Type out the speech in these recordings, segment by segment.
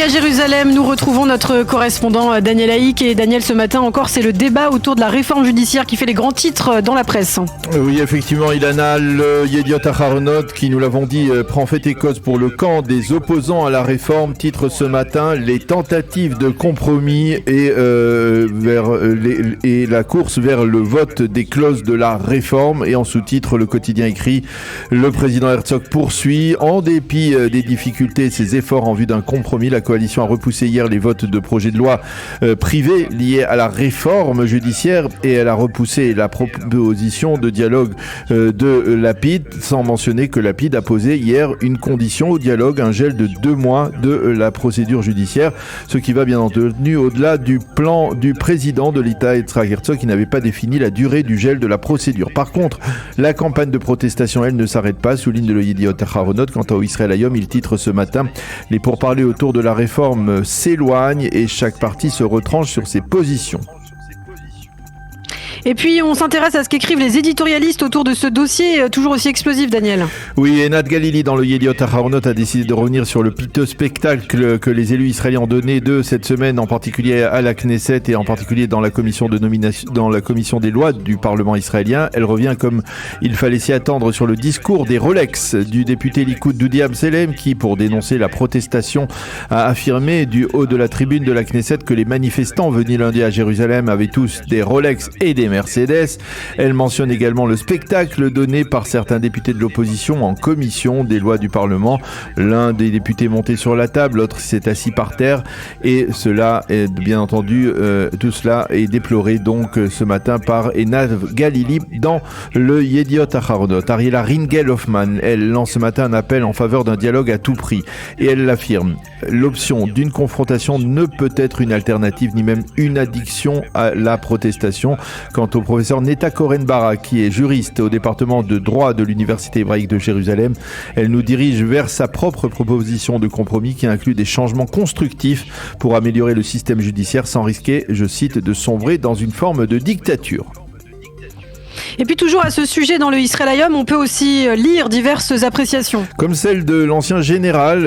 à Jérusalem, nous retrouvons notre correspondant Daniel Haïk. Et Daniel, ce matin encore, c'est le débat autour de la réforme judiciaire qui fait les grands titres dans la presse. Oui, effectivement, Ilana, le Yediot Aharonot, qui, nous l'avons dit, prend fait et cause pour le camp des opposants à la réforme, titre ce matin les tentatives de compromis et la course vers le vote des clauses de la réforme. Et en sous-titre, le quotidien écrit: le président Herzog poursuit, en dépit des difficultés, ses efforts en vue d'un compromis. La coalition a repoussé hier les votes de projets de loi privés liés à la réforme judiciaire et elle a repoussé la proposition de dialogue de Lapid, sans mentionner que Lapid a posé hier une condition au dialogue, un gel de 2 mois de la procédure judiciaire, ce qui va bien entendu au-delà du plan du président de l'État, Yitzhak Herzog, qui n'avait pas défini la durée du gel de la procédure. Par contre, la campagne de protestation, elle, ne s'arrête pas, souligne le Yediot Aharonot. Quant au Israël Hayom, il titre ce matin: les pourparlers autour de la réforme s'éloignent et chaque parti se retranche sur ses positions. Et puis, on s'intéresse à ce qu'écrivent les éditorialistes autour de ce dossier, toujours aussi explosif, Daniel. Oui, Enad Galili, dans le Yediot Aharonot, a décidé de revenir sur le piteux spectacle que les élus israéliens ont donné d'eux cette semaine, en particulier à la Knesset et en particulier dans la commission de nomination, dans la commission des lois du Parlement israélien. Elle revient, comme il fallait s'y attendre, sur le discours des Rolex du député Likoud Dudi Amselem, qui, pour dénoncer la protestation, a affirmé du haut de la tribune de la Knesset que les manifestants venus lundi à Jérusalem avaient tous des Rolex et des Mercedes. Elle mentionne également le spectacle donné par certains députés de l'opposition en commission des lois du Parlement. L'un des députés monté sur la table, l'autre s'est assis par terre, et cela est bien entendu, tout cela est déploré donc ce matin par Enad Galili dans le Yediot Aharonot. Ariela Ringel-Hoffman, elle lance ce matin un appel en faveur d'un dialogue à tout prix, et elle l'affirme: l'option d'une confrontation ne peut être une alternative ni même une addiction à la protestation. Quant au professeur Netta Koren-Bara, qui est juriste au département de droit de l'Université hébraïque de Jérusalem, elle nous dirige vers sa propre proposition de compromis qui inclut des changements constructifs pour améliorer le système judiciaire sans risquer, je cite, de sombrer dans une forme de dictature. Et puis toujours à ce sujet, dans le Israël Hayom, on peut aussi lire diverses appréciations. Comme celle de l'ancien général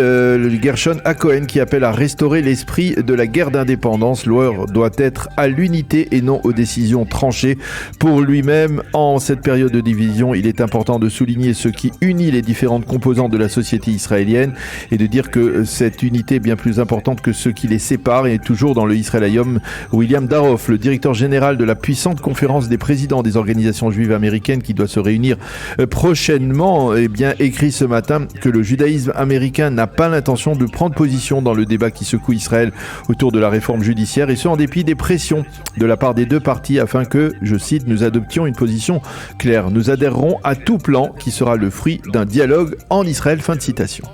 Gershon Hacohen, qui appelle à restaurer l'esprit de la guerre d'indépendance. L'heure doit être à l'unité et non aux décisions tranchées. Pour lui-même, en cette période de division, il est important de souligner ce qui unit les différentes composantes de la société israélienne et de dire que cette unité est bien plus importante que ce qui les sépare. Et toujours dans le Israël Hayom, William Daroff, le directeur général de la puissante conférence des présidents des organisations juive américaine qui doit se réunir prochainement, eh bien, écrit ce matin que le judaïsme américain n'a pas l'intention de prendre position dans le débat qui secoue Israël autour de la réforme judiciaire, et ce en dépit des pressions de la part des deux parties afin que, je cite, nous adoptions une position claire. Nous adhérerons à tout plan qui sera le fruit d'un dialogue en Israël. Fin de citation.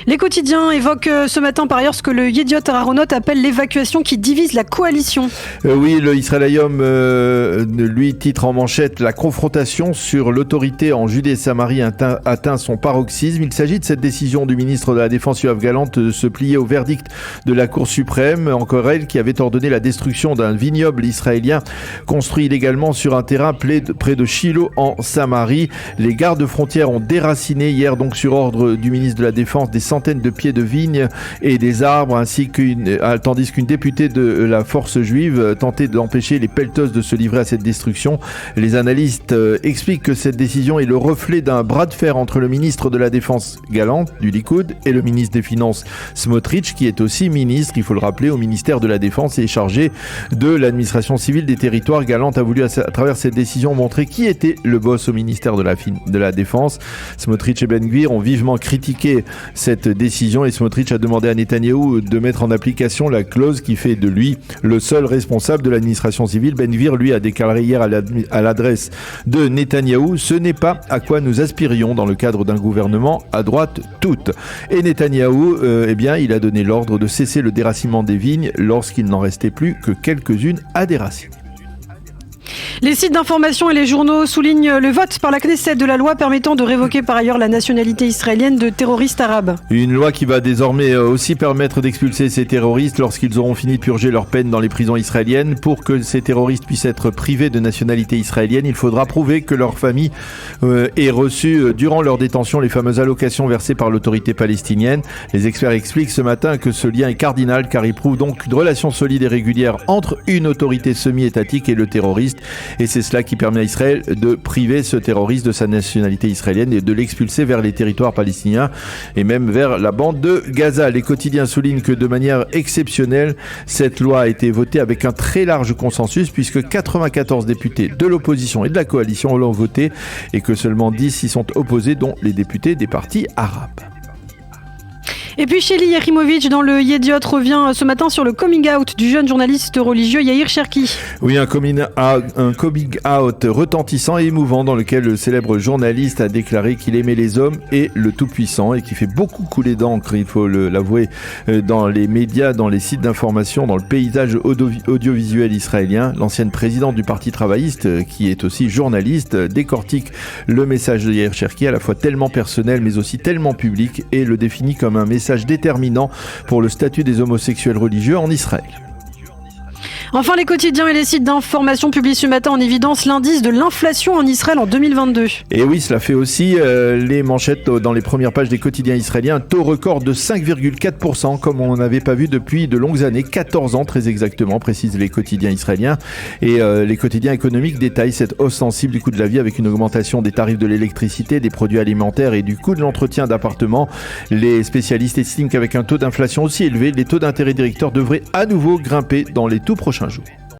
Les quotidiens évoquent ce matin par ailleurs ce que le Yediot Aharonot appelle l'évacuation qui divise la coalition. Oui, le Israël Hayom, lui, titre en manchette: la confrontation sur l'autorité en Judée et Samarie atteint son paroxysme. Il s'agit de cette décision du ministre de la Défense Yoav Gallant de se plier au verdict de la Cour suprême, encore elle, qui avait ordonné la destruction d'un vignoble israélien construit illégalement sur un terrain près de Shiloh en Samarie. Les gardes frontières ont déraciné hier, donc sur ordre du ministre de la Défense, des centaines de pieds de vignes et des arbres, tandis qu'une députée de la force juive tentait d'empêcher les pelleteuses de se livrer à cette destruction. Les analystes expliquent que cette décision est le reflet d'un bras de fer entre le ministre de la Défense Gallant du Likoud et le ministre des Finances Smotrich, qui est aussi ministre, il faut le rappeler, au ministère de la Défense et chargé de l'administration civile des territoires. Gallant a voulu à travers cette décision montrer qui était le boss au ministère de la Défense. Smotrich et Ben Gvir ont vivement critiqué cette décision et Smotrich a demandé à Netanyahou de mettre en application la clause qui fait de lui le seul responsable de l'administration civile. Ben Gvir, lui, a déclaré hier à l'adresse de Netanyahou: ce n'est pas à quoi nous aspirions dans le cadre d'un gouvernement à droite toute. Et Netanyahou, eh bien, il a donné l'ordre de cesser le déracinement des vignes lorsqu'il n'en restait plus que quelques-unes à déraciner. Les sites d'information et les journaux soulignent le vote par la Knesset de la loi permettant de révoquer par ailleurs la nationalité israélienne de terroristes arabes. Une loi qui va désormais aussi permettre d'expulser ces terroristes lorsqu'ils auront fini de purger leur peine dans les prisons israéliennes. Pour que ces terroristes puissent être privés de nationalité israélienne, il faudra prouver que leur famille ait reçu durant leur détention les fameuses allocations versées par l'autorité palestinienne. Les experts expliquent ce matin que ce lien est cardinal car il prouve donc une relation solide et régulière entre une autorité semi-étatique et le terroriste. Et c'est cela qui permet à Israël de priver ce terroriste de sa nationalité israélienne et de l'expulser vers les territoires palestiniens et même vers la bande de Gaza. Les quotidiens soulignent que de manière exceptionnelle, cette loi a été votée avec un très large consensus puisque 94 députés de l'opposition et de la coalition l'ont voté et que seulement 10 y sont opposés, dont les députés des partis arabes. Et puis Shelly Yerimovic dans le Yediot revient ce matin sur le coming out du jeune journaliste religieux Yair Cherki. Oui, un coming out retentissant et émouvant dans lequel le célèbre journaliste a déclaré qu'il aimait les hommes et le Tout-Puissant et qui fait beaucoup couler d'encre, il faut l'avouer, dans les médias, dans les sites d'information, dans le paysage audiovisuel israélien. L'ancienne présidente du Parti travailliste, qui est aussi journaliste, décortique le message de Yair Cherki, à la fois tellement personnel mais aussi tellement public, et le définit comme un message déterminant pour le statut des homosexuels religieux en Israël. Enfin, les quotidiens et les sites d'information publient ce matin en évidence l'indice de l'inflation en Israël en 2022. Et oui, cela fait aussi les manchettes dans les premières pages des quotidiens israéliens. Un taux record de 5,4%, comme on n'avait pas vu depuis de longues années, 14 ans très exactement, précisent les quotidiens israéliens. Et les quotidiens économiques détaillent cette hausse sensible du coût de la vie avec une augmentation des tarifs de l'électricité, des produits alimentaires et du coût de l'entretien d'appartements. Les spécialistes estiment qu'avec un taux d'inflation aussi élevé, les taux d'intérêt directeurs devraient à nouveau grimper dans les tout prochains jours.